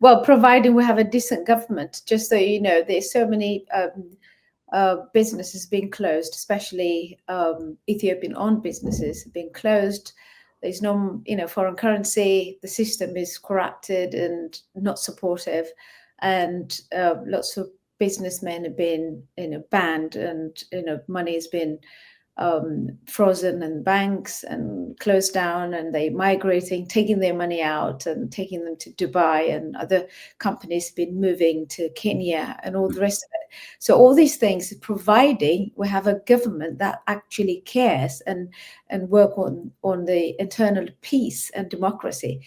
Well, providing we have a decent government, just so you know, there's so many businesses being closed, especially Ethiopian-owned businesses being closed. There's no, foreign currency. The system is corrupted and not supportive, and lots of businessmen have been, banned, and money has been frozen in banks and closed down, and they migrating, taking their money out and taking them to Dubai, and other companies have been moving to Kenya and all the rest of it. So all these things, providing we have a government that actually cares and work on the internal peace and democracy,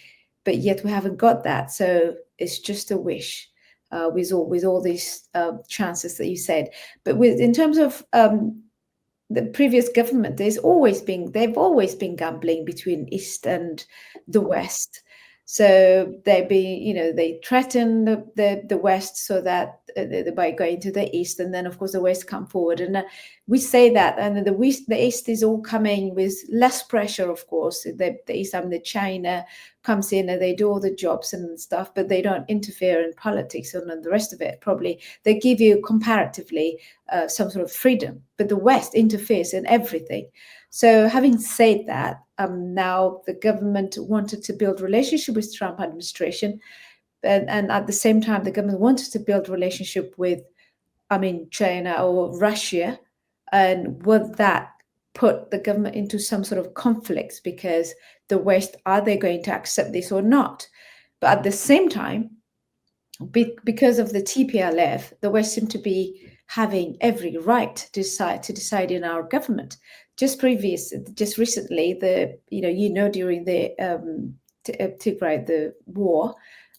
but yet we haven't got that. So it's just a wish with all these chances that you said. But in terms of the previous government, they've always been gambling between East and the West. So they threaten the West so that by going to the East, and then of course the West come forward, and we say that, and the East is all coming with less pressure, of course. The East, the China comes in and they do all the jobs and stuff, but they don't interfere in politics and the rest of it. Probably they give you comparatively some sort of freedom, but the West interferes in everything. So having said that, now the government wanted to build relationship with Trump administration, and at the same time the government wanted to build relationship with, China or Russia, and would that put the government into some sort of conflicts, because the West, are they going to accept this or not? But at the same time, because of the TPLF, the West seem to be having every right to decide in our government. Just recently, during the Tigray, the war,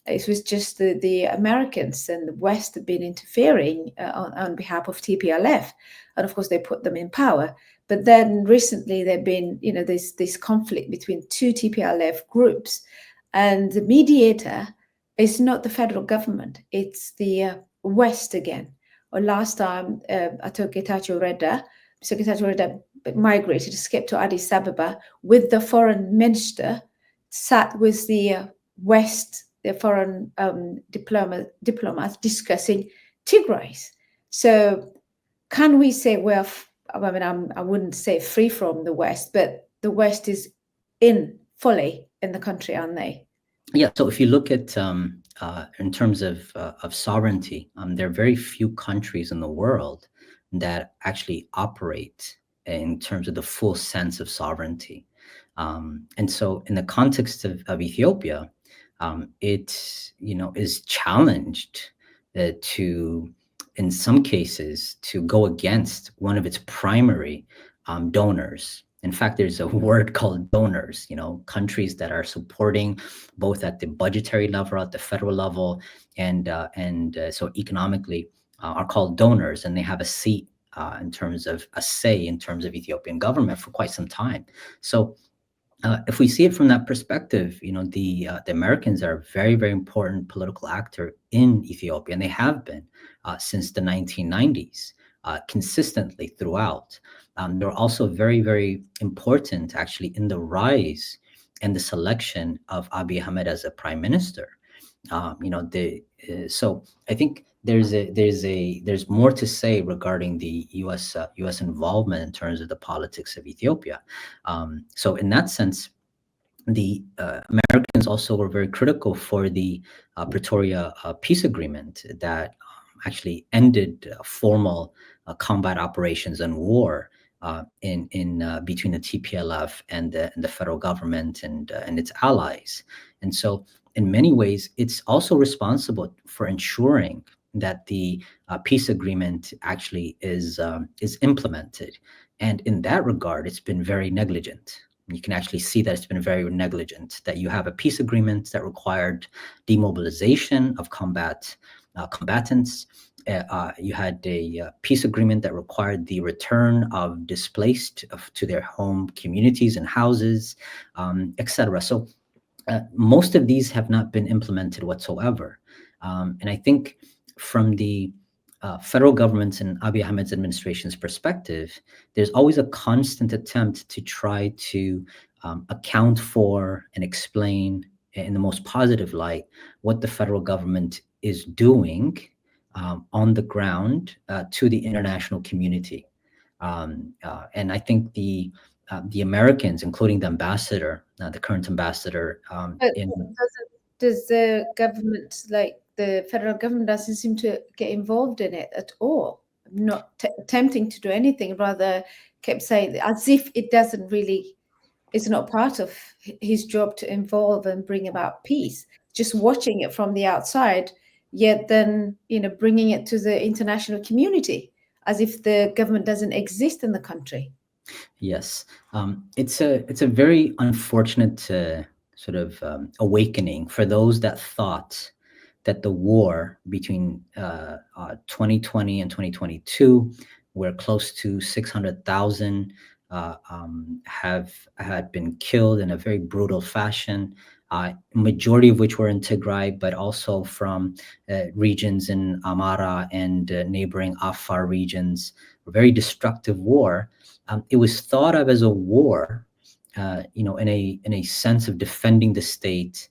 it was just the Americans and the West have been interfering on behalf of TPLF, and of course they put them in power. But then recently there've been, this conflict between two TPLF groups, and the mediator is not the federal government; it's the West again. Or last time, Getachew Reda migrated, escaped to Addis Ababa with the foreign minister, sat with the West, the foreign diplomats discussing Tigray. So can we say, well, I wouldn't say free from the West, but the West is fully in the country, aren't they? Yeah. So if you look at in terms of sovereignty, there are very few countries in the world that actually operate in terms of the full sense of sovereignty. And so in the context of Ethiopia, it is challenged to, in some cases, to go against one of its primary donors. In fact, there's a word called donors, countries that are supporting both at the budgetary level, at the federal level, and so economically are called donors, and they have a seat in terms of a say in terms of Ethiopian government for quite some time. So if we see it from that perspective, the Americans are a very, very important political actor in Ethiopia, and they have been since the 1990s, consistently throughout. They're also very, very important, actually, in the rise and the selection of Abiy Ahmed as a prime minister. So I think there's more to say regarding the U.S. involvement in terms of the politics of Ethiopia. So in that sense, the Americans also were very critical for the Pretoria peace agreement that actually ended formal combat operations and war in between the TPLF and the federal government and its allies. And so in many ways, it's also responsible for ensuring that the peace agreement actually is implemented. And in that regard, it's been very negligent. You can actually see that it's been very negligent, that you have a peace agreement that required demobilization of combatants. You had a peace agreement that required the return of displaced to their home communities and houses, etc. So most of these have not been implemented whatsoever. And I think from the federal government's and Abiy Ahmed's administration's perspective, there's always a constant attempt to try to account for and explain in the most positive light what the federal government is doing on the ground to the international community. And I think the Americans, including the ambassador, the current ambassador But in does the government, like the federal government, doesn't seem to get involved in it at all? Not attempting to do anything, rather kept saying as if it doesn't really, it's not part of his job to involve and bring about peace. Just watching it from the outside, yet then bringing it to the international community as if the government doesn't exist in the country. Yes, it's a very unfortunate sort of awakening for those that thought that the war between 2020 and 2022, where close to 600,000 have had been killed in a very brutal fashion. Majority of which were in Tigray, but also from regions in Amara and neighboring Afar regions. A very destructive war. It was thought of as a war, in a sense of defending the state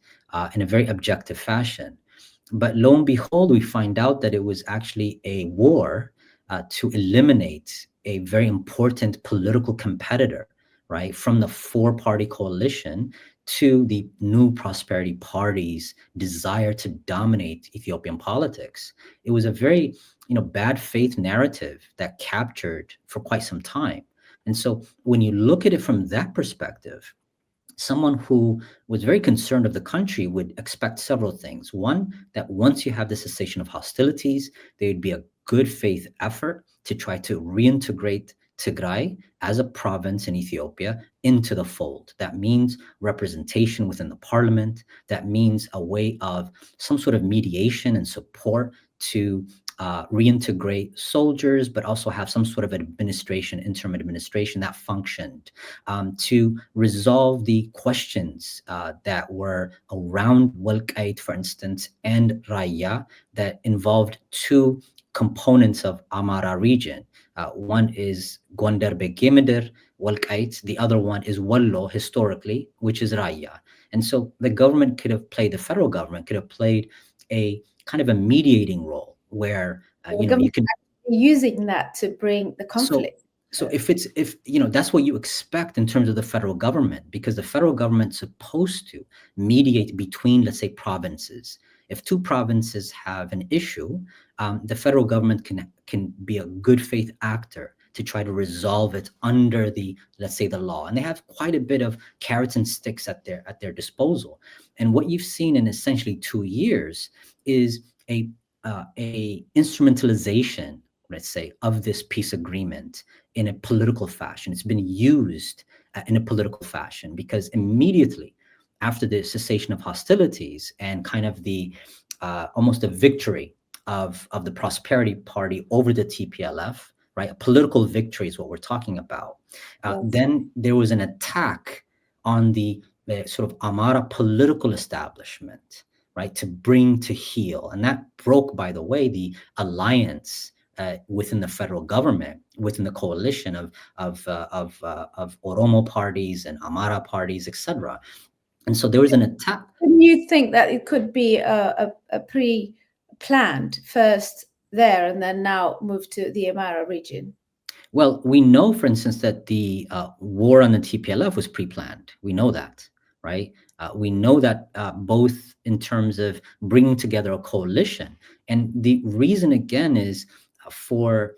in a very objective fashion. But lo and behold, we find out that it was actually a war to eliminate a very important political competitor, right, from the four-party coalition to the New Prosperity Party's desire to dominate Ethiopian politics. It was a very, bad faith narrative that captured for quite some time. And so when you look at it from that perspective, someone who was very concerned of the country would expect several things. One, that once you have the cessation of hostilities, there would be a good faith effort to try to reintegrate Tigray as a province in Ethiopia into the fold. That means representation within the parliament. That means a way of some sort of mediation and support to reintegrate soldiers, but also have some sort of administration, interim administration that functioned to resolve the questions that were around Walqait, for instance, and Raya that involved two components of Amara region. One is Gondar Begimeder, Walqait. The other one is Wallo, historically, which is Raya. And so the government could have played, the federal government could have played a kind of a mediating role where you can using that to bring the conflict. So if that's what you expect in terms of the federal government, because the federal government's supposed to mediate between, let's say, provinces. If two provinces have an issue, the federal government can be a good faith actor to try to resolve it under the, let's say, the law. And they have quite a bit of carrots and sticks at their disposal. And what you've seen in essentially 2 years is a instrumentalization, let's say, of this peace agreement in a political fashion. It's been used in a political fashion because immediately after the cessation of hostilities and kind of the almost a victory of the Prosperity Party over the TPLF, right? A political victory is what we're talking about. Yes. Then there was an attack on the sort of Amara political establishment, right, to bring to heel. And that broke, by the way, the alliance within the federal government, within the coalition of Oromo parties and Amara parties, etc. And so there was an attack. Do you think that it could be a pre-planned first there and then now move to the Amara region? Well, we know, for instance, that the war on the TPLF was pre-planned. We know that, right? We know that both in terms of bringing together a coalition. And the reason, again, is for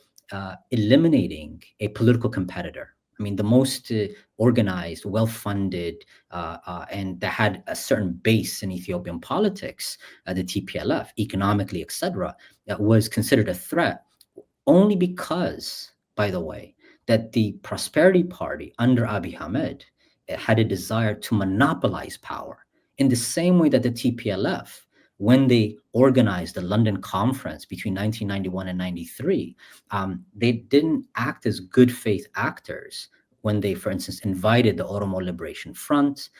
eliminating a political competitor. I mean, the most organized, well-funded, and that had a certain base in Ethiopian politics, the TPLF, economically, etc., was considered a threat only because, by the way, that the Prosperity Party under Abiy Ahmed had a desire to monopolize power in the same way that the TPLF, when they organized the London conference between 1991 and 93, they didn't act as good faith actors when they, for instance, invited the Oromo Liberation Front,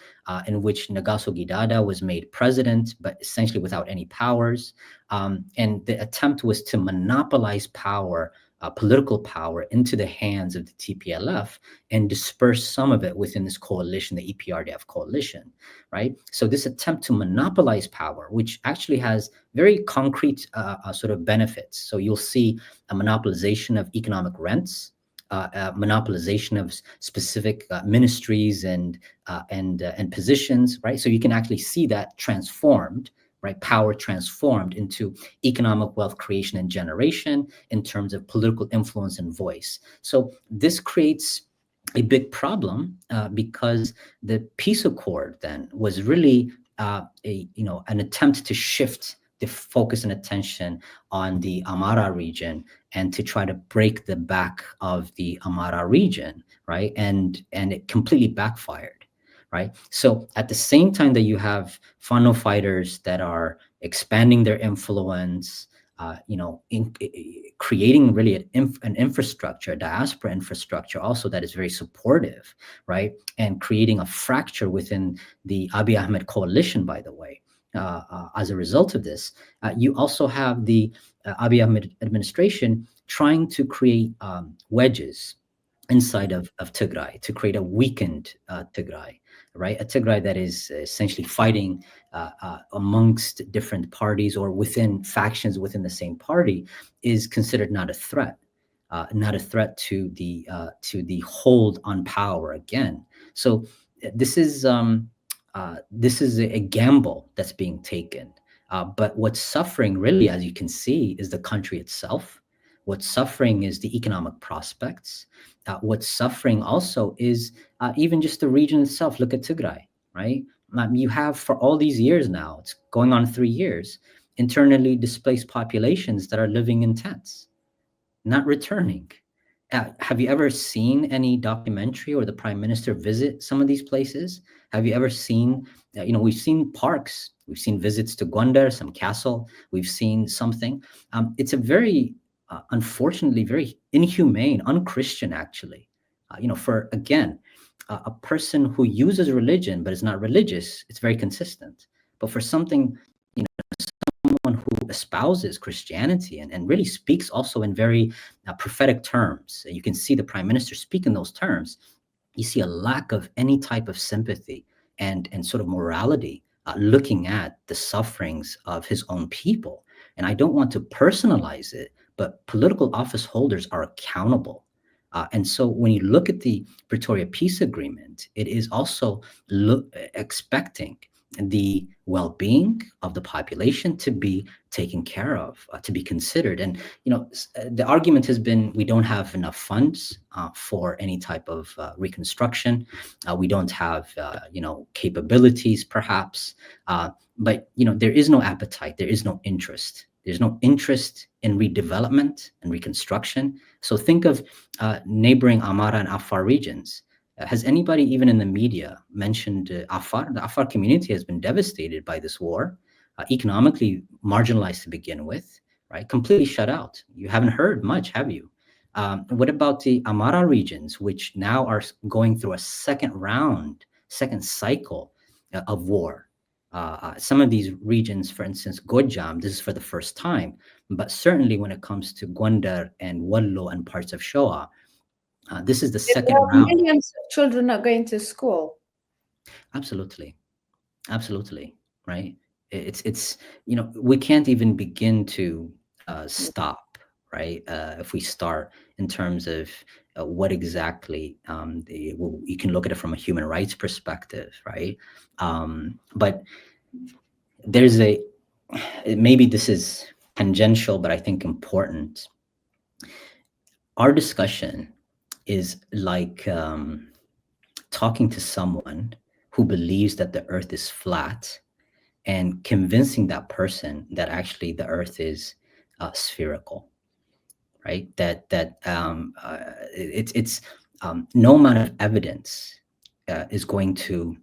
in which Negaso Gidada was made president, but essentially without any powers. And the attempt was to monopolize power political power into the hands of the TPLF and disperse some of it within this coalition, the EPRDF coalition, right? So this attempt to monopolize power, which actually has very concrete sort of benefits. So you'll see a monopolization of economic rents, monopolization of specific ministries and positions, right? So you can actually see that transformed, right? Power transformed into economic wealth creation and generation in terms of political influence and voice. So this creates a big problem because the peace accord then was really an attempt to shift the focus and attention on the Amara region and to try to break the back of the Amara region, right? And it completely backfired, right? So at the same time that you have Fano fighters that are expanding their influence, creating really an infrastructure, a diaspora infrastructure also that is very supportive, right? And creating a fracture within the Abiy Ahmed coalition, by the way. As a result of this, you also have the Abiy Ahmed administration trying to create wedges inside of Tigray to create a weakened Tigray, right? A Tigray that is essentially fighting amongst different parties or within factions within the same party is considered not a threat. Not a threat to the hold on power again. So this is a gamble that's being taken. But what's suffering really, as you can see, is the country itself. What's suffering is the economic prospects. What's suffering also is even just the region itself. Look at Tigray, right? You have for all these years now, it's going on 3 years, internally displaced populations that are living in tents, not returning. Have you ever seen any documentary or the prime minister visit some of these places? Have you ever seen, we've seen parks, we've seen visits to Gondar, some castle, we've seen something. It's a very, unfortunately, very inhumane, unchristian actually. For, again, a person who uses religion but is not religious, it's very consistent. But for something, someone who espouses Christianity and really speaks also in very prophetic terms. You can see the prime minister speak in those terms. You see a lack of any type of sympathy and sort of morality looking at the sufferings of his own people. And I don't want to personalize it, but political office holders are accountable. And so when you look at the Pretoria Peace Agreement, it is also expecting the well-being of the population to be taken care of, to be considered. And the argument has been we don't have enough funds for any type of reconstruction. We don't have capabilities, perhaps. But there is no appetite. There is no interest. There's no interest in redevelopment and reconstruction. So think of neighboring Amara and Afar regions. Has anybody, even in the media, mentioned Afar? The Afar community has been devastated by this war, economically marginalized to begin with, right? Completely shut out. You haven't heard much, have you? What about the Amara regions, which now are going through a second cycle of war? Some of these regions, for instance, Gojam, this is for the first time, but certainly when it comes to Gondar and Wallo and parts of Shoa, this is the second round. Millions of children are going to school. Absolutely, right? It's we can't even begin to stop, right? If we start in terms of what exactly you can look at it from a human rights perspective, right? But there's maybe this is tangential, but I think important. Our discussion is like talking to someone who believes that the earth is flat and convincing that person that actually the earth is spherical, right? It's no amount of evidence is going to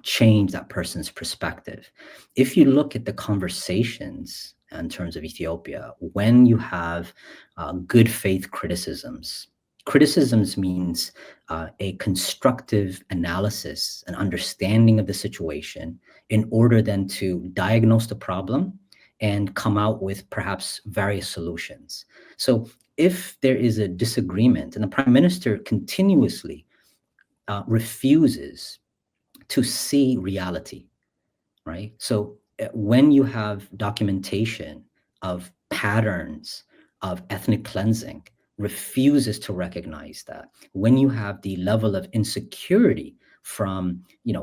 change that person's perspective. If you look at the conversations in terms of Ethiopia, when you have good faith criticisms means a constructive analysis, an understanding of the situation in order then to diagnose the problem and come out with perhaps various solutions. So if there is a disagreement and the prime minister continuously refuses to see reality, right? So when you have documentation of patterns of ethnic cleansing, refuses to recognize that, when you have the level of insecurity from, uh,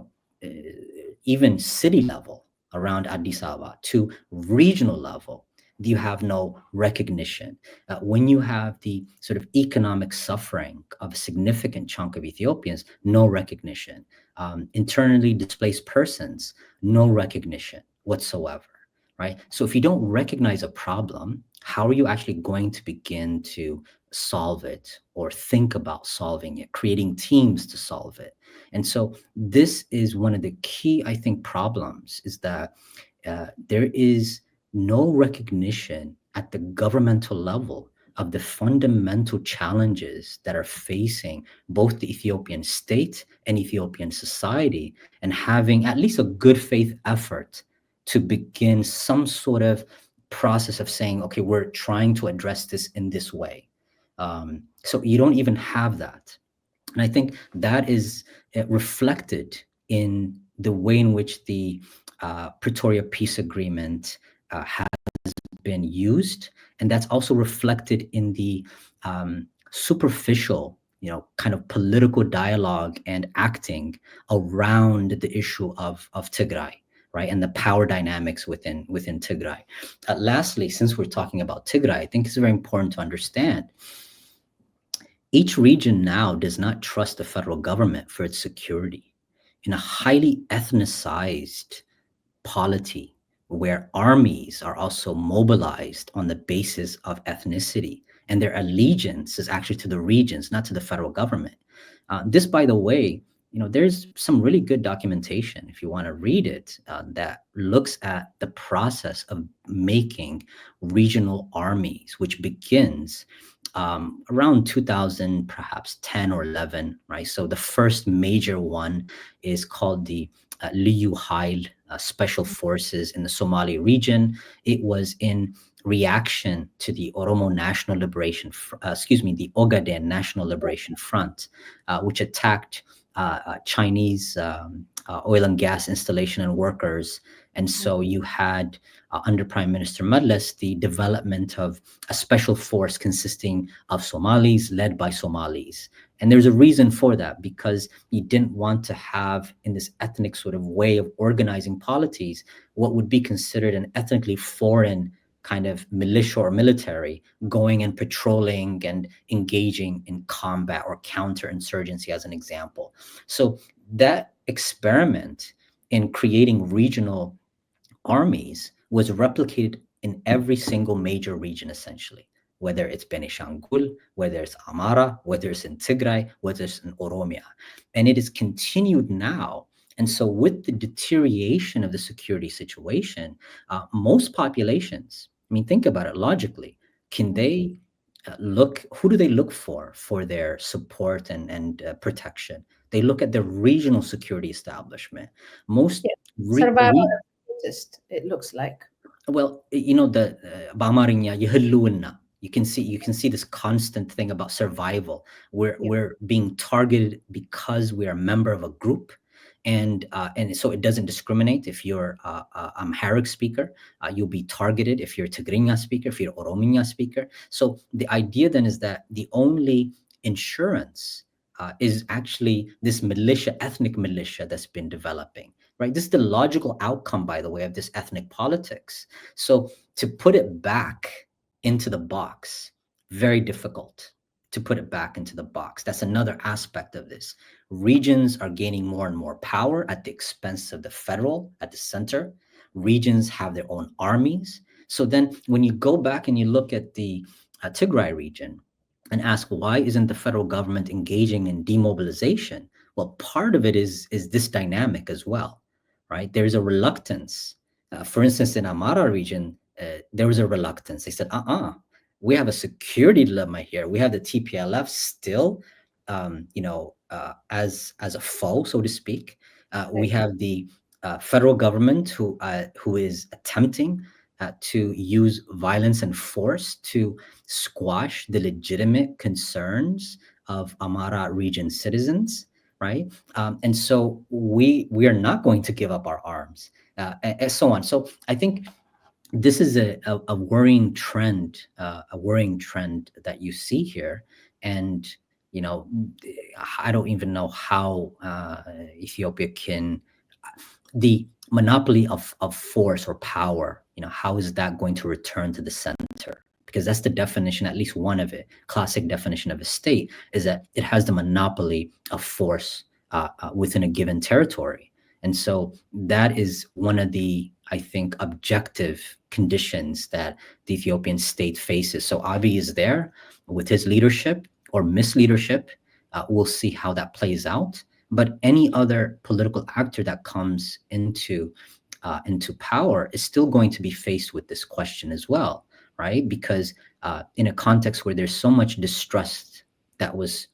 even city level around Addis Ababa to regional level, you have no recognition. When you have the sort of economic suffering of a significant chunk of Ethiopians, no recognition. Internally displaced persons, no recognition whatsoever, right? So if you don't recognize a problem, how are you actually going to begin to solve it or think about solving it, creating teams to solve it? And so this is one of the key, I think, problems, is that there is no recognition at the governmental level of the fundamental challenges that are facing both the Ethiopian state and Ethiopian society, and having at least a good faith effort to begin some sort of process of saying, okay, we're trying to address this in this way. So you don't even have that. And I think that is reflected in the way in which the Pretoria Peace Agreement has been used, and that's also reflected in the superficial, kind of political dialogue and acting around the issue of Tigray, right, and the power dynamics within Tigray. Lastly, since we're talking about Tigray, I think it's very important to understand each region now does not trust the federal government for its security. In a highly ethnicized polity, where armies are also mobilized on the basis of ethnicity, and their allegiance is actually to the regions, not to the federal government. This, by the way, there's some really good documentation, if you want to read it, that looks at the process of making regional armies, which begins around 2000, perhaps 10 or 11, right? So the first major one is called the Liyu Hail Special Forces in the Somali region. It was in reaction to the Oromo National Liberation, the Ogaden National Liberation Front, which attacked Chinese oil and gas installation and workers. And so you had, under Prime Minister Medles, the development of a special force consisting of Somalis, led by Somalis. And there's a reason for that, because you didn't want to have, in this ethnic sort of way of organizing polities, what would be considered an ethnically foreign kind of militia or military going and patrolling and engaging in combat or counterinsurgency, as an example. So that experiment in creating regional armies was replicated in every single major region, essentially, whether it's Benishangul, whether it's Amara, whether it's in Tigray, whether it's in Oromia. And it is continued now. And so with the deterioration of the security situation, most populations, I mean, think about it logically, can they who do they look for their support and protection? They look at the regional security establishment. Most survival of the fittest, it looks like. well, the በአማርኛ የህልውና you can see this constant thing about survival. We're being targeted because we are a member of a group, and so it doesn't discriminate. If you're Amharic speaker, you'll be targeted. If you're Tigrinya speaker, if you're Orominya speaker. So the idea then is that the only insurance is actually this militia, ethnic militia, that's been developing. Right? This is the logical outcome, by the way, of this ethnic politics. So to put it back into the box, very difficult to put it back into the box. That's another aspect of this. Regions are gaining more and more power at the expense of the federal, at the center. Regions have their own armies. So then when you go back and you look at the Tigray region and ask, why isn't the federal government engaging in demobilization? Well, part of it is this dynamic as well. Right? There's a reluctance. For instance, in Amara region, there was a reluctance. They said, we have a security dilemma here. We have the TPLF still, as a foe, so to speak. We have the federal government who is attempting to use violence and force to squash the legitimate concerns of Amara region citizens, right? And so we are not going to give up our arms, and so on. So I think this is a worrying trend, that you see here. And you know, I don't even know how Ethiopia can, the monopoly of force or power, how is that going to return to the center? Because that's the definition, at least one of it, classic definition of a state, is that it has the monopoly of force within a given territory. And so that is one of the, I think, objective conditions that the Ethiopian state faces. So Abiy is there with his leadership or misleadership. We'll see how that plays out. But any other political actor that comes into power is still going to be faced with this question as well, right? Because in a context where there's so much distrust that was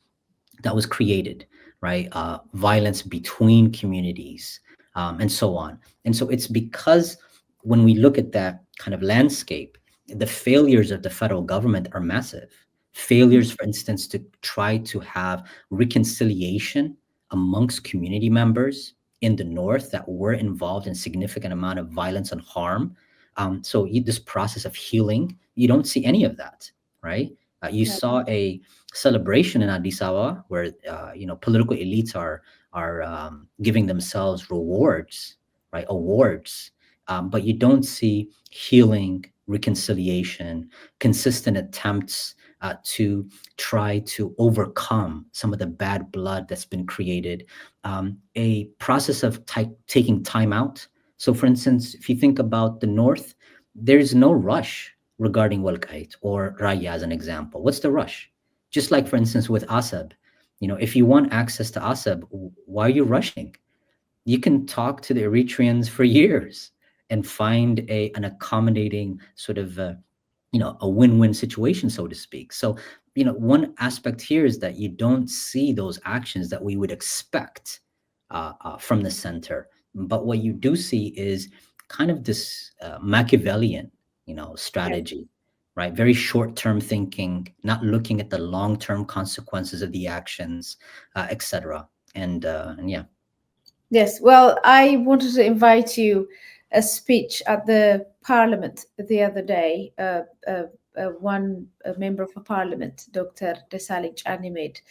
created, right? Violence between communities, and so on. And so it's because when we look at that kind of landscape, the failures of the federal government are massive. Failures, for instance, to try to have reconciliation amongst community members in the north that were involved in significant amount of violence and harm. So this process of healing, you don't see any of that, right? You saw a celebration in Addis Ababa where political elites are giving themselves rewards, right? Awards, but you don't see healing, reconciliation, consistent attempts to try to overcome some of the bad blood that's been created, a process of taking time out. So, for instance, if you think about the North, there's no rush regarding Walqait or Raya as an example. What's the rush? Just like, for instance, with Asab, if you want access to Asab, why are you rushing? You can talk to the Eritreans for years and find an accommodating sort of a win-win situation, so to speak. So one aspect here is that you don't see those actions that we would expect from the center, but what you do see is kind of this Machiavellian strategy, right? Very short-term thinking, not looking at the long-term consequences of the actions, etc. And yeah. Yes, well, I wanted to invite you a speech at the Parliament the other day. One member of a Parliament, Dr. Desalegn, made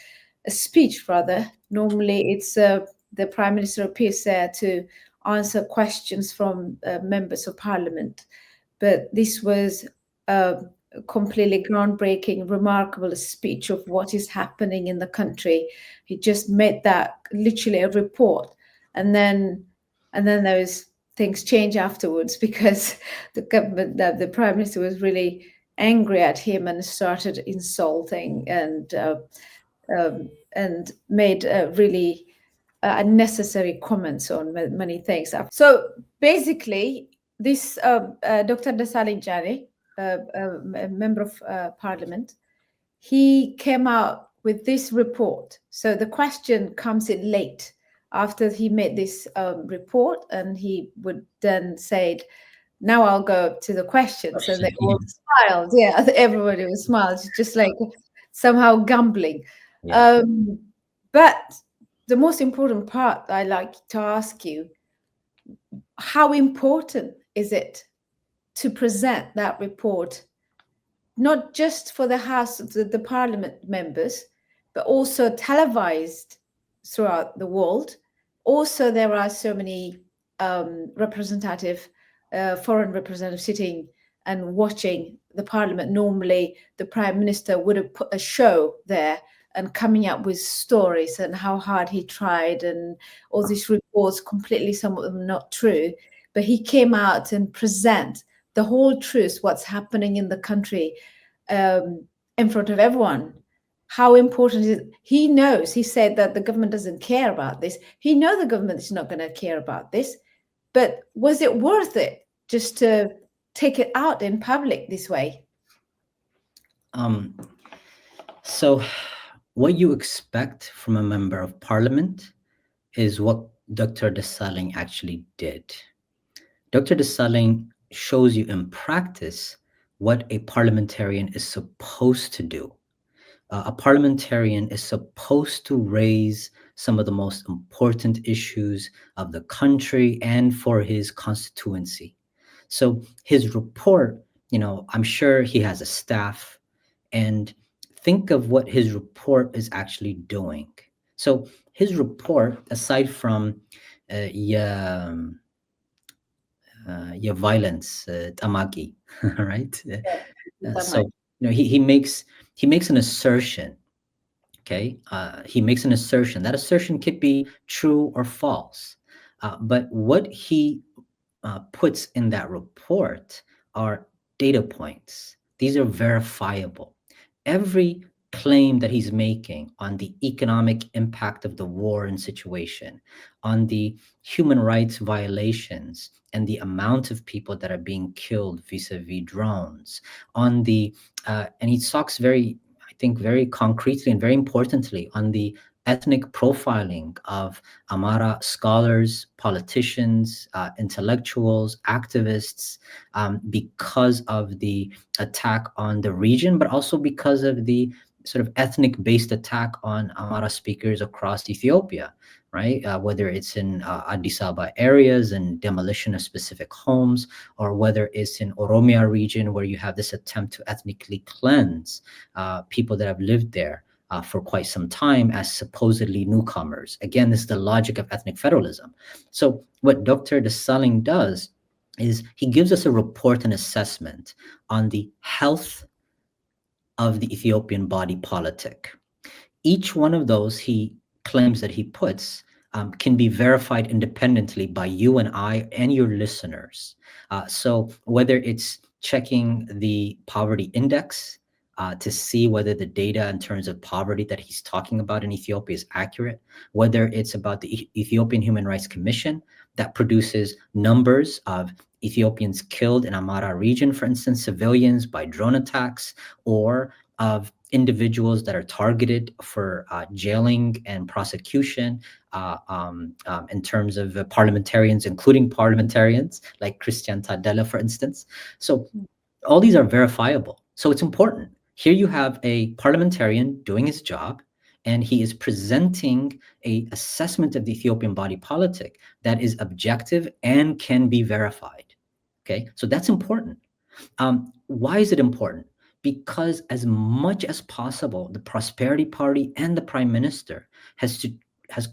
a speech, rather. Normally, it's the Prime Minister appears there to answer questions from members of Parliament. But this was a completely groundbreaking, remarkable speech of what is happening in the country. He just made that literally a report. And then those things change afterwards because the government, the Prime Minister was really angry at him and started insulting and made really unnecessary comments on many things. So basically, this Dr. Desalegn, a member of Parliament, he came out with this report. So the question comes in late after he made this report, and he would then say, now I'll go to the questions. And they all smiled. Yeah, everybody was smiled. It's just like somehow gambling. Yeah. But the most important part I like to ask you, how important is it to present that report, not just for the House of the Parliament members, but also televised throughout the world? Also, there are so many foreign representatives sitting and watching the Parliament. Normally, the Prime Minister would have put a show there and coming up with stories and how hard he tried and all these reports, completely, some of them not true. But he came out and present the whole truth, what's happening in the country, in front of everyone. How important is it? He knows, he said that the government doesn't care about this. He knows the government is not going to care about this. But was it worth it just to take it out in public this way? So what you expect from a member of parliament is what Dr. Desalegn actually did. Dr. Desalegn shows you in practice what a parliamentarian is supposed to do. A parliamentarian is supposed to raise some of the most important issues of the country and for his constituency. So his report, I'm sure he has a staff, and think of what his report is actually doing. So his report, aside from yeah, your violence, tamaki, right? So he makes an assertion. Okay, he makes an assertion. That assertion could be true or false, but what he puts in that report are data points. These are verifiable. Every claim that he's making on the economic impact of the war and situation, on the human rights violations and the amount of people that are being killed vis-a-vis drones, on the and he talks very, I think, very concretely and very importantly on the ethnic profiling of Amara scholars, politicians, intellectuals, activists, because of the attack on the region, but also because of the sort of ethnic-based attack on Amara speakers across Ethiopia, right? Whether it's in Addis Ababa areas and demolition of specific homes, or whether it's in Oromia region where you have this attempt to ethnically cleanse people that have lived there for quite some time as supposedly newcomers. Again, this is the logic of ethnic federalism. So what Dr. Desalegn does is he gives us a report and assessment on the health of the Ethiopian body politic. Each one of those he claims that he puts can be verified independently by you and I and your listeners. So whether it's checking the poverty index to see whether the data in terms of poverty that he's talking about in Ethiopia is accurate, whether it's about the Ethiopian Human Rights Commission that produces numbers of Ethiopians killed in Amara region, for instance, civilians by drone attacks, or of individuals that are targeted for jailing and prosecution in terms of parliamentarians, including parliamentarians like Christian Tadella, for instance. So all these are verifiable. So it's important. Here you have a parliamentarian doing his job, and he is presenting a assessment of the Ethiopian body politic that is objective and can be verified. Okay, so that's important. Why is it important? Because as much as possible, the Prosperity Party and the Prime Minister has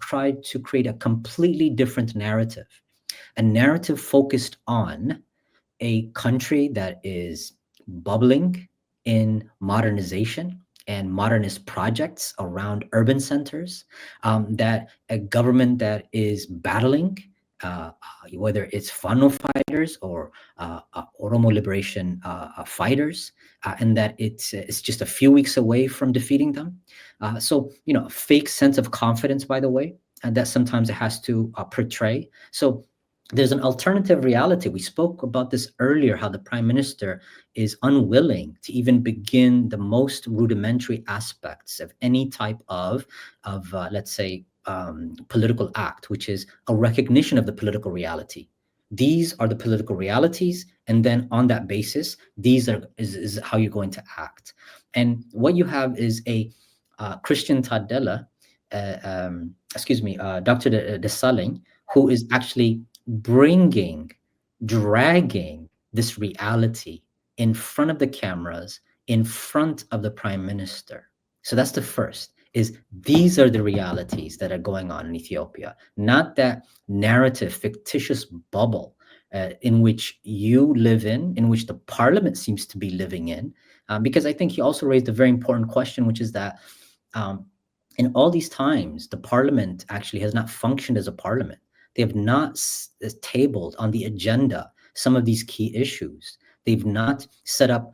tried to create a completely different narrative, a narrative focused on a country that is bubbling in modernization and modernist projects around urban centers, that a government that is battling, whether it's Fano fighters or Oromo liberation fighters, and that it's just a few weeks away from defeating them. So, a fake sense of confidence, by the way, and that sometimes it has to portray. So there's an alternative reality. We spoke about this earlier, how the prime minister is unwilling to even begin the most rudimentary aspects of any type of let's say, political act, which is a recognition of the political reality. These are the political realities, and then on that basis, is how you're going to act. And what you have is a Christian Tadella, Dr. Desalegn, who is actually dragging this reality in front of the cameras, in front of the prime minister. So that's the first, is these are the realities that are going on in Ethiopia, not that narrative, fictitious bubble in which you live in which the parliament seems to be living in. Because I think he also raised a very important question, which is that in all these times, the parliament actually has not functioned as a parliament. They have not tabled on the agenda some of these key issues. They've not set up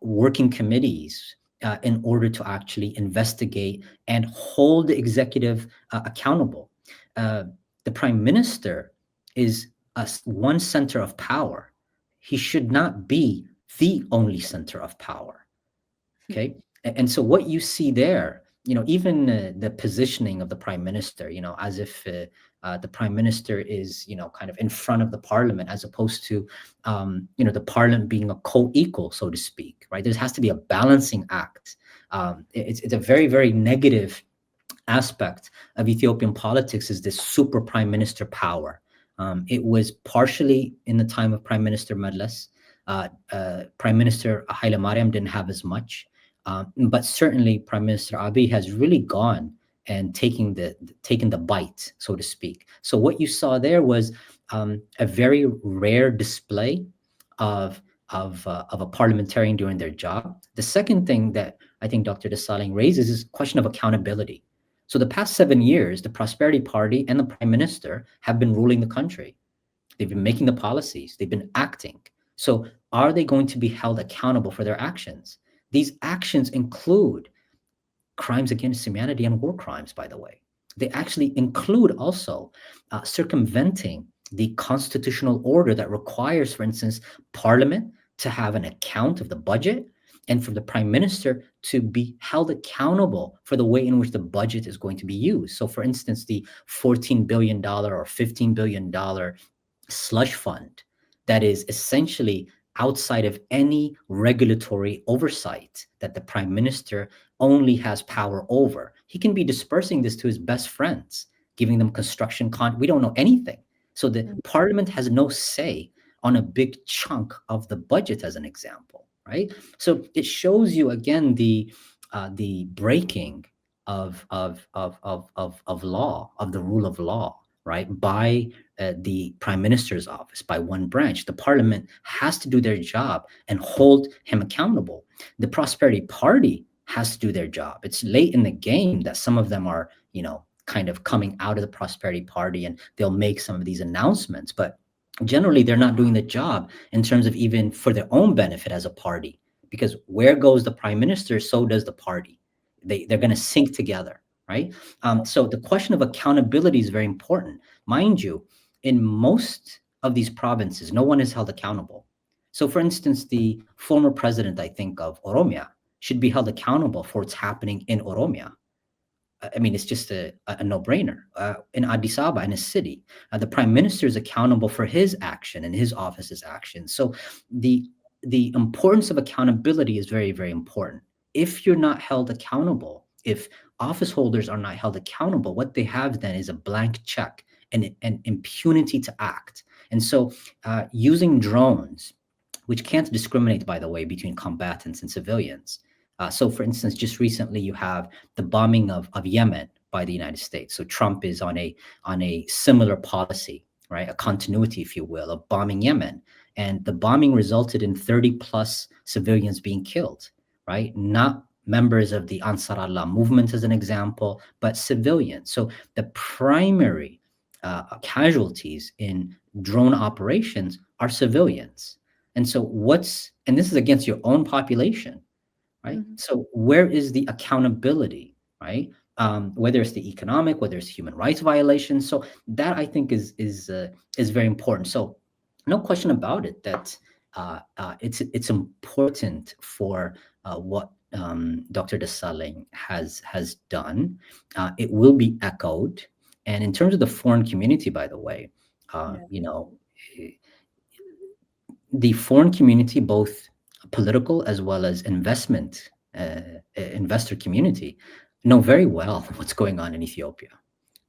working committees in order to actually investigate and hold the executive accountable. The prime minister is one center of power. He should not be the only center of power. Okay. And so what you see there even the positioning of the prime minister, as if the prime minister is, kind of in front of the parliament, as opposed to, the parliament being a co-equal, so to speak, right? There has to be a balancing act. It's a very, very negative aspect of Ethiopian politics, is this super prime minister power. It was partially in the time of Prime Minister Medles. Prime Minister Haile Mariam didn't have as much, but certainly Prime Minister Abiy has really gone and taken the bite, so to speak. So what you saw there was a very rare display of of a parliamentarian doing their job. The second thing that I think Dr. Desalegn raises is question of accountability. So the past 7 years, the Prosperity Party and the Prime Minister have been ruling the country. They've been making the policies. They've been acting. So are they going to be held accountable for their actions? These actions include crimes against humanity and war crimes, by the way. They actually include also circumventing the constitutional order that requires, for instance, Parliament to have an account of the budget, and for the prime minister to be held accountable for the way in which the budget is going to be used. So, for instance, the $14 billion or $15 billion slush fund that is essentially outside of any regulatory oversight that the prime minister only has power over. He can be dispersing this to his best friends, giving them construction we don't know anything. So the parliament has no say on a big chunk of the budget, as an example, right? So it shows you again the breaking of law, of the rule of law, right, by the prime minister's office, by one branch. The parliament has to do their job and hold him accountable. The Prosperity Party has to do their job. It's late in the game that some of them are, kind of coming out of the Prosperity Party, and they'll make some of these announcements, but generally they're not doing the job in terms of even for their own benefit as a party, because where goes the prime minister, so does the party. They're going to sync together, right? So the question of accountability is very important. Mind you, in most of these provinces, no one is held accountable. So, for instance, the former president, I think, of Oromia should be held accountable for what's happening in Oromia. I mean, it's just a no-brainer. In Addis Ababa, in a city, the prime minister is accountable for his action and his office's action. So the importance of accountability is very, very important. If you're not held accountable, if office holders are not held accountable, what they have then is a blank check and impunity to act. And so using drones, which can't discriminate, by the way, between combatants and civilians. So, for instance, just recently you have the bombing of Yemen by the United States. So Trump is on a similar policy, right? A continuity, if you will, of bombing Yemen. And the bombing resulted in 30 plus civilians being killed, right? Not members of the Ansar Allah movement, as an example, but civilians. So the primary casualties in drone operations are civilians. And so and this is against your own population, right? Mm-hmm. So where is the accountability, right? Whether it's the economic, whether it's human rights violations. So that, I think, is very important. So no question about it that it's important for what Dr. Desalegn has done. It will be echoed. And in terms of the foreign community, by the way, the foreign community, both political as well as investor community, know very well what's going on in Ethiopia,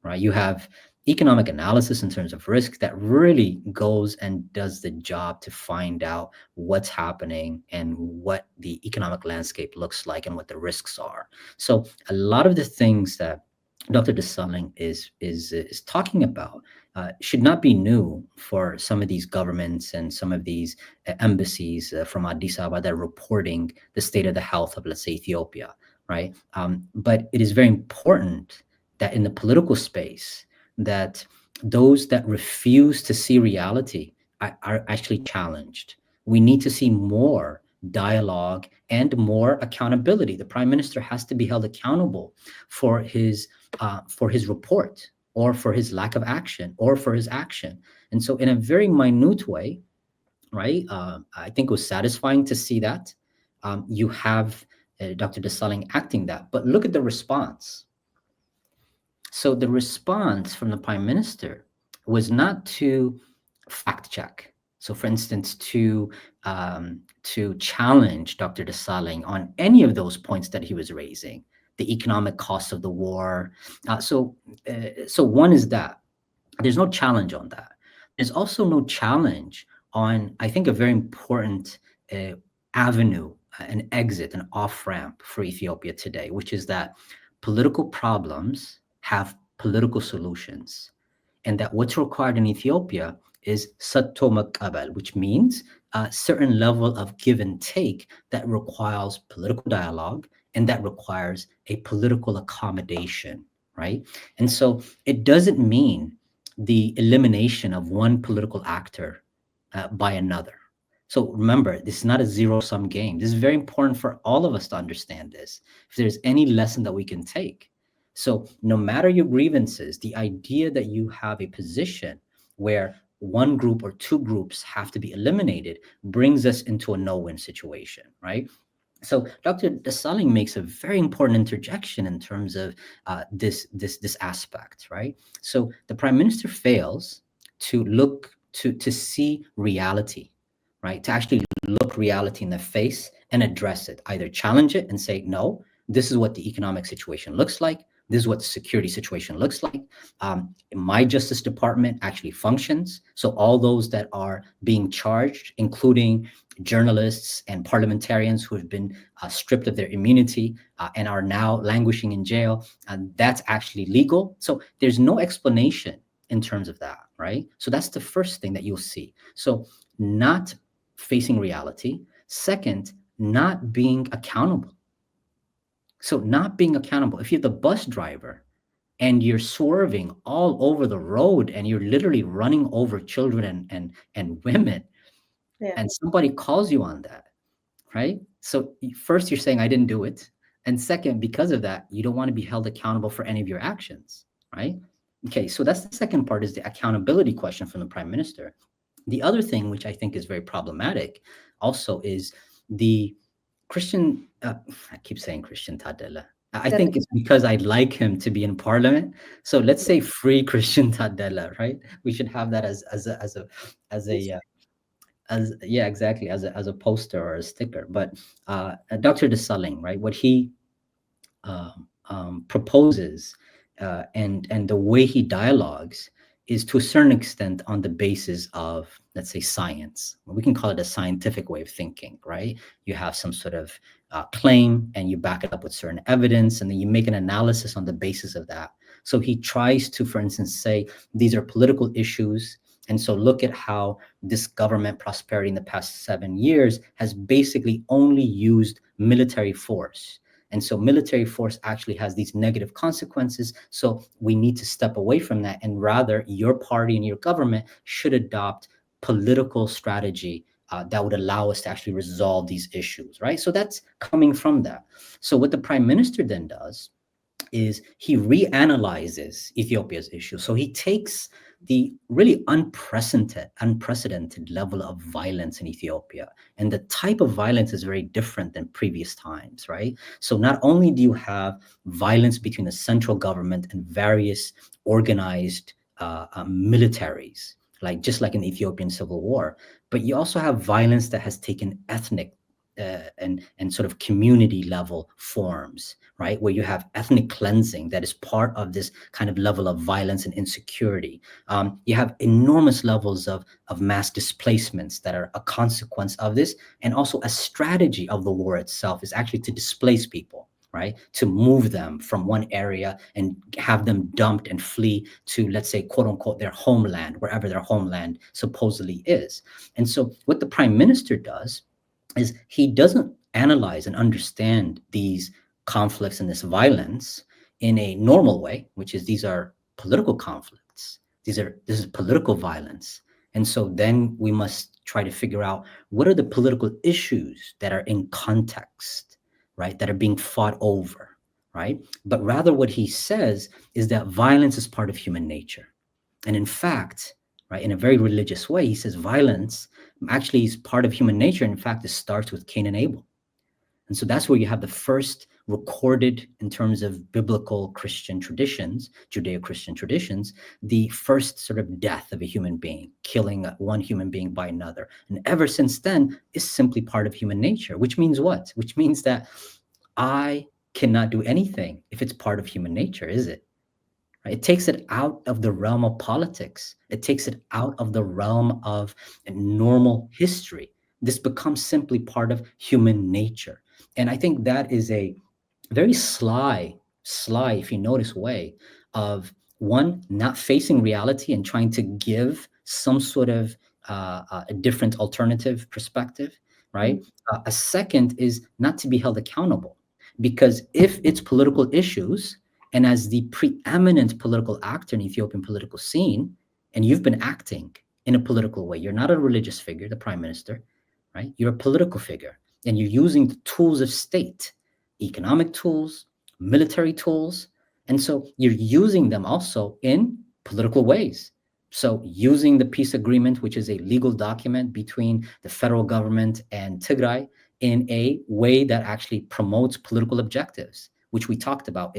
right? You have economic analysis in terms of risk that really goes and does the job to find out what's happening and what the economic landscape looks like and what the risks are. So a lot of the things that Dr. Desalegn is talking about should not be new for some of these governments and some of these embassies from Addis Ababa that are reporting the state of the health of, let's say, Ethiopia, right? But it is very important that in the political space, that those that refuse to see reality are actually challenged. We need to see more dialogue and more accountability. The prime minister has to be held accountable for his report, or for his lack of action, or for his action. And so in a very minute way, right, I think it was satisfying to see that you have Dr. Desalegn acting that. But look at the response. So the response from the prime minister was not to fact check. So, for instance, to challenge Dr. Desalegn on any of those points that he was raising, the economic costs of the war. So one is that there's no challenge on that. There's also no challenge on, I think, a very important avenue, an exit, an off ramp for Ethiopia today, which is that political problems have political solutions, and that what's required in Ethiopia is satto maqabal, which means a certain level of give and take that requires political dialogue and that requires a political accommodation, right? And so it doesn't mean the elimination of one political actor by another. So remember, this is not a zero-sum game. This is very important for all of us to understand this. If there's any lesson that we can take. So no matter your grievances, the idea that you have a position where one group or two groups have to be eliminated brings us into a no-win situation, right? So Dr. Desalegn makes a very important interjection in terms of this aspect, right? So the prime minister fails to look to see reality, right? To actually look reality in the face and address it, either challenge it and say, no, this is what the economic situation looks like. This is what the security situation looks like. My Justice Department actually functions. So all those that are being charged, including journalists and parliamentarians who have been stripped of their immunity and are now languishing in jail, that's actually legal. So there's no explanation in terms of that, right? So that's the first thing that you'll see. So not facing reality. Second, not being accountable. So not being accountable. If you're the bus driver and you're swerving all over the road and you're literally running over children and women, Yeah. and somebody calls you on that, right? So first you're saying I didn't do it, and second, because of that, you don't want to be held accountable for any of your actions, right? Okay, so that's the second part, is the accountability question from the prime minister. The other thing, which I think is very problematic also, is the Christian, I keep saying Christian Tadella. I think it's because I'd like him to be in parliament. So let's say free Christian Tadella, right? We should have that as yeah, exactly, as a poster or a sticker. But Dr. Desalegn, right? What he proposes and the way he dialogues is to a certain extent on the basis of, let's say, science. We can call it a scientific way of thinking, right? You have some sort of claim and you back it up with certain evidence, and then you make an analysis on the basis of that. So he tries to, for instance, say these are political issues. And so look at how this government prosperity in the past 7 years has basically only used military force. And so military force actually has these negative consequences. So we need to step away from that. And rather, your party and your government should adopt political strategy that would allow us to actually resolve these issues, right? So that's coming from that. So what the prime minister then does is he reanalyzes Ethiopia's issue. So he takes the really unprecedented level of violence in Ethiopia. And the type of violence is very different than previous times, right? So not only do you have violence between the central government and various organized militaries, like just like in the Ethiopian Civil War, but you also have violence that has taken ethnic and sort of community level forms, right? Where you have ethnic cleansing that is part of this kind of level of violence and insecurity. You have enormous levels of mass displacements that are a consequence of this. And also a strategy of the war itself is actually to displace people, right? To move them from one area and have them dumped and flee to, let's say, quote unquote, their homeland, wherever their homeland supposedly is. And so what the prime minister does is he doesn't analyze and understand these conflicts and this violence in a normal way, which is these are political conflicts. This is political violence. And so then we must try to figure out what are the political issues that are in context, right? That are being fought over, right? But rather what he says is that violence is part of human nature. And in fact, right, in a very religious way, he says violence actually is part of human nature. In fact, it starts with Cain and Abel. And so that's where you have the first recorded, in terms of biblical Christian traditions, Judeo-Christian traditions, the first sort of death of a human being, killing one human being by another. And ever since then, is simply part of human nature, which means what? Which means that I cannot do anything if it's part of human nature, is it? Right? It takes it out of the realm of politics. It takes it out of the realm of normal history. This becomes simply part of human nature. And I think that is a very sly, if you notice, way of one, not facing reality and trying to give some sort of a different alternative perspective, right? A second is not to be held accountable. Because if it's political issues, and as the preeminent political actor in Ethiopian political scene, and you've been acting in a political way, you're not a religious figure, the prime minister, right? You're a political figure, and you're using the tools of state, economic tools, military tools. And so you're using them also in political ways. So using the peace agreement, which is a legal document between the federal government and Tigray, in a way that actually promotes political objectives, which we talked about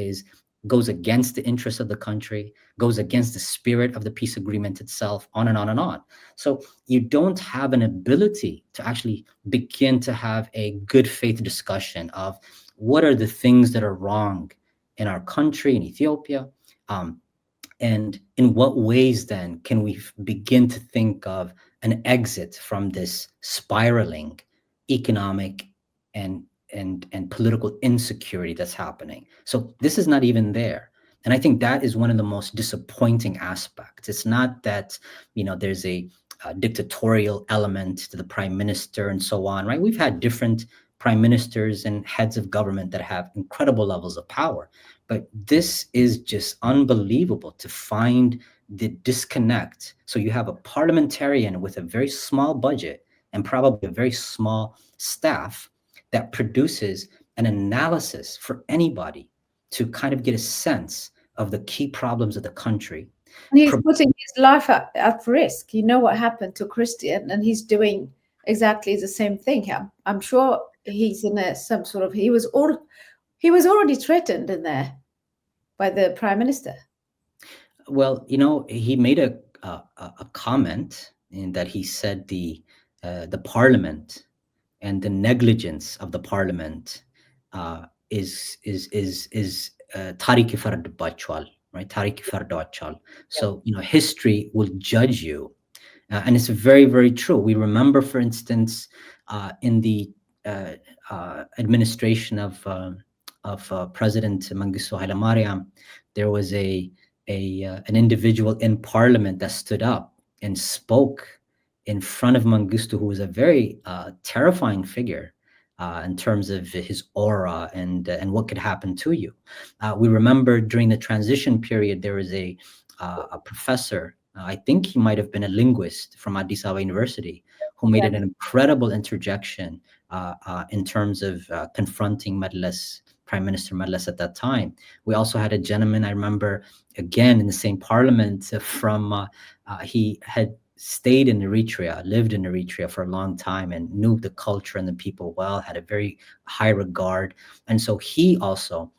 goes against the interests of the country, goes against the spirit of the peace agreement itself, on and on and on. So you don't have an ability to actually begin to have a good faith discussion of what are the things that are wrong in our country, in Ethiopia, and in what ways then can we begin to think of an exit from this spiraling economic and political insecurity that's happening. So this is not even there. And I think that is one of the most disappointing aspects. It's not that, there's a dictatorial element to the prime minister and so on, right? We've had different prime ministers and heads of government that have incredible levels of power. But this is just unbelievable to find the disconnect. So you have a parliamentarian with a very small budget and probably a very small staff that produces an analysis for anybody to kind of get a sense of the key problems of the country. And he's putting his life at risk. You know what happened to Christian, and he's doing exactly the same thing here. I'm sure he's in some sort of, he was already threatened in there by the prime minister. Well, he made a comment in that he said the parliament and the negligence of the parliament is tariki fardbachwal, right? Tariki fardbachwal. So history will judge you, and it's very, very true. We remember, for instance, in the administration of President Mengistu Haile Mariam, there was an individual in parliament that stood up and spoke in front of Mengistu, who was a very terrifying figure in terms of his aura and what could happen to you. We remember during the transition period, there was a professor, I think he might have been a linguist from Addis Ababa University, who made an incredible interjection in terms of confronting Prime Minister Menalesh at that time. We also had a gentleman, I remember, again in the same parliament from, he had stayed in Eritrea, lived in Eritrea for a long time and knew the culture and the people well, had a very high regard. And so he also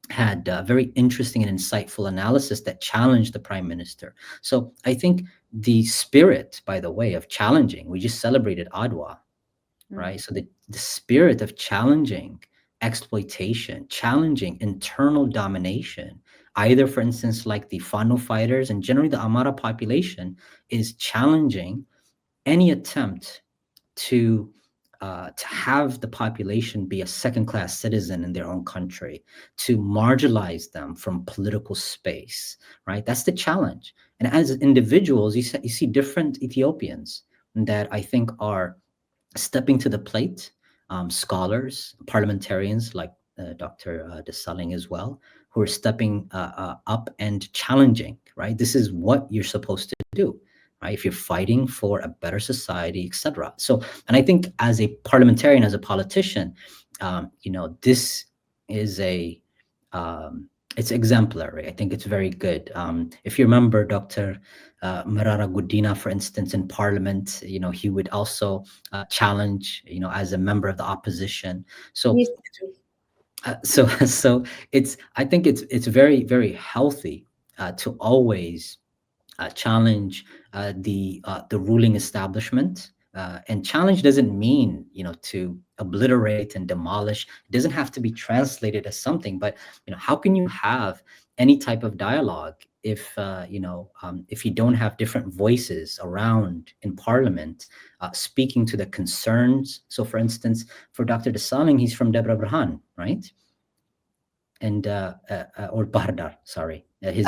had very interesting and insightful analysis that challenged the prime minister. So I think the spirit, by the way, of challenging, we just celebrated Adwa, right? So the spirit of challenging exploitation, challenging internal domination, either, for instance, like the Fano fighters and generally the Amara population, is challenging any attempt to have the population be a second-class citizen in their own country, to marginalize them from political space, right? That's the challenge. And as individuals, you see different Ethiopians that I think are stepping to the plate, scholars, parliamentarians like Dr. Desalegn as well, who are stepping up and challenging, right? This is what you're supposed to do, right? If you're fighting for a better society, etc. So, and I think as a parliamentarian, as a politician, this is a it's exemplary. I think it's very good. If you remember Dr. Marara Gudina, for instance, in Parliament, he would also challenge, as a member of the opposition. So, Yes. so it's. I think it's very, very healthy to always challenge the ruling establishment. And challenge doesn't mean to obliterate and demolish. It doesn't have to be translated as something. But how can you have any type of dialogue if you don't have different voices around in Parliament speaking to the concerns? So, for instance, for Dr. Desalegn, he's from Debra Berhan, right? And or Bardar, sorry, his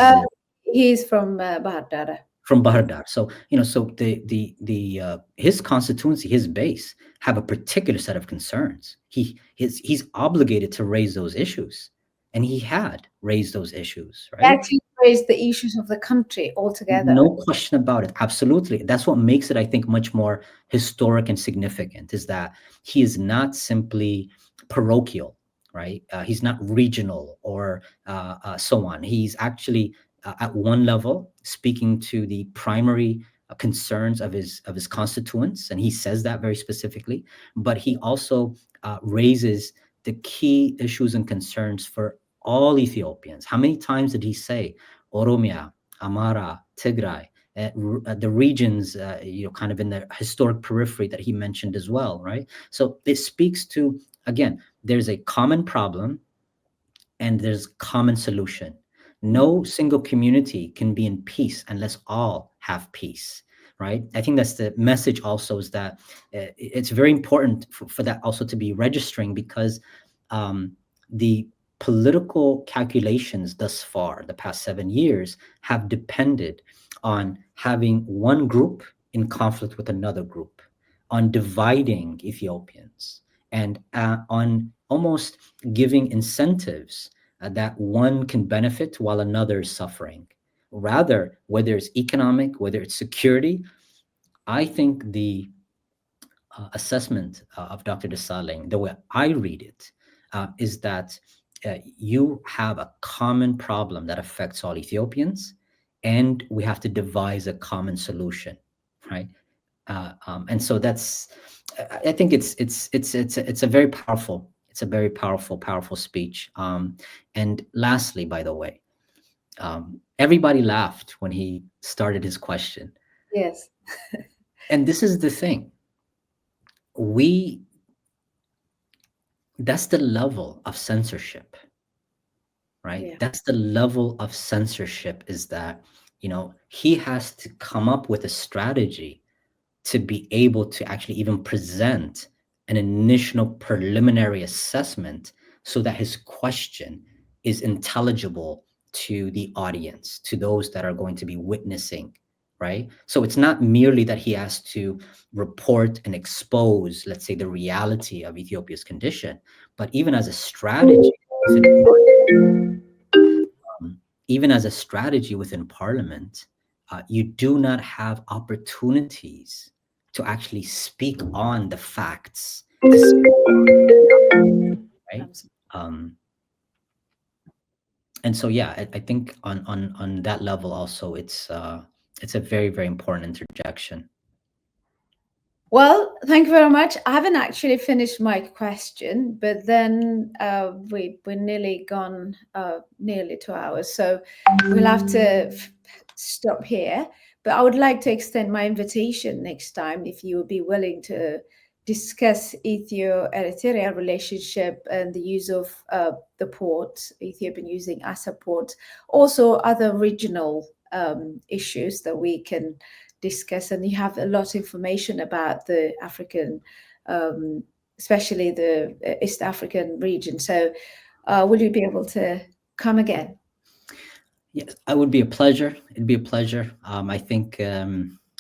He's from Bahadara. from Bardar. So so the his constituency, his base, have a particular set of concerns. He's obligated to raise those issues, and he had raised those issues, He right? actually raised the issues of the country altogether. No question about it. Absolutely. That's what makes it, I think, much more historic and significant, is that he is not simply parochial, right? He's not regional or so on. He's actually at one level speaking to the primary concerns of his constituents, and he says that very specifically. But he also raises the key issues and concerns for all Ethiopians. How many times did he say Oromia, Amara, Tigray, the regions, kind of in the historic periphery that he mentioned as well, right? So it speaks to, again, there's a common problem and there's common solution. No single community can be in peace unless all have peace, right? I think that's the message also, is that it's very important for that also to be registering, because the political calculations thus far, the past 7 years, have depended on having one group in conflict with another group, on dividing Ethiopians, and on almost giving incentives that one can benefit while another is suffering. Rather, whether it's economic, whether it's security, I think the assessment of Dr. Desalegn, the way I read it, is that you have a common problem that affects all Ethiopians, and we have to devise a common solution, right? And so that's, I think it's a very powerful, powerful speech. And lastly, by the way, everybody laughed when he started his question, Yes. and this is the thing. We That's the level of censorship, right? Yeah. That's the level of censorship, is that he has to come up with a strategy to be able to actually even present an initial preliminary assessment, so that his question is intelligible to the audience, to those that are going to be witnessing, right? So it's not merely that he has to report and expose, let's say, the reality of Ethiopia's condition, but even as a strategy even as a strategy within Parliament, you do not have opportunities to actually speak on the facts, right? Um, and so, yeah, I think on that level also, it's a very, very important interjection. Well, thank you very much. I haven't actually finished my question, but then we're nearly gone, nearly 2 hours, so we'll have to stop here. But I would like to extend my invitation next time, if you would be willing to discuss Ethio-Eritrea relationship and the use of the port, Ethiopian using as a port, also other regional issues that we can discuss. And you have a lot of information about the African, especially the East African region. So will you be able to come again? Yes, it would be a pleasure. It'd be a pleasure. I think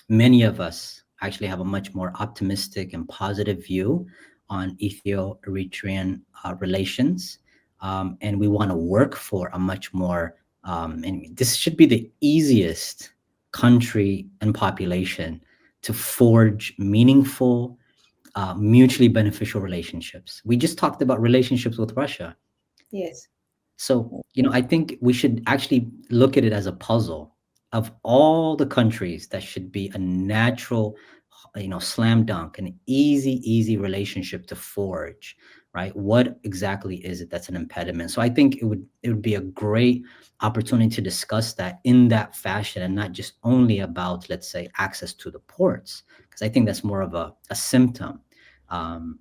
many of us actually have a much more optimistic and positive view on Ethio-Eritrean relations, and we want to work for a much more. And this should be the easiest country and population to forge meaningful, mutually beneficial relationships. We just talked about relationships with Russia. Yes. So, I think we should actually look at it as a puzzle of all the countries that should be a natural, slam dunk, an easy relationship to forge, right? What exactly is it that's an impediment? So I think it would be a great opportunity to discuss that in that fashion, and not just only about, let's say, access to the ports, because I think that's more of a symptom than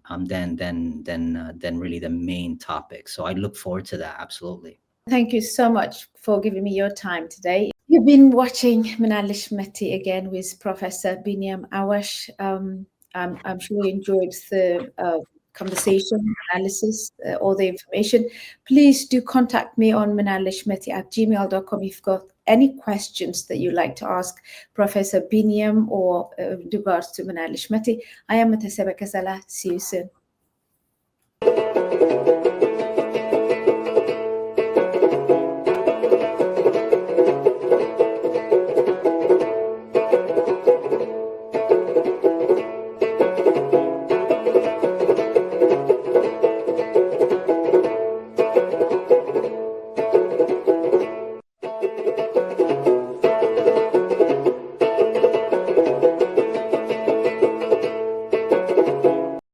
really the main topic. So I look forward to that. Absolutely. Thank you so much for giving me your time today. You've been watching Menalesh Meti again with Professor Beniam Awash. I'm sure you enjoyed the conversation, analysis, all the information. Please do contact me on menaleshmeti@gmail.com if you've got any questions that you'd like to ask Professor Beniam or with regards to Menalesh Meti. I am Metasebia Ketsela. See you soon.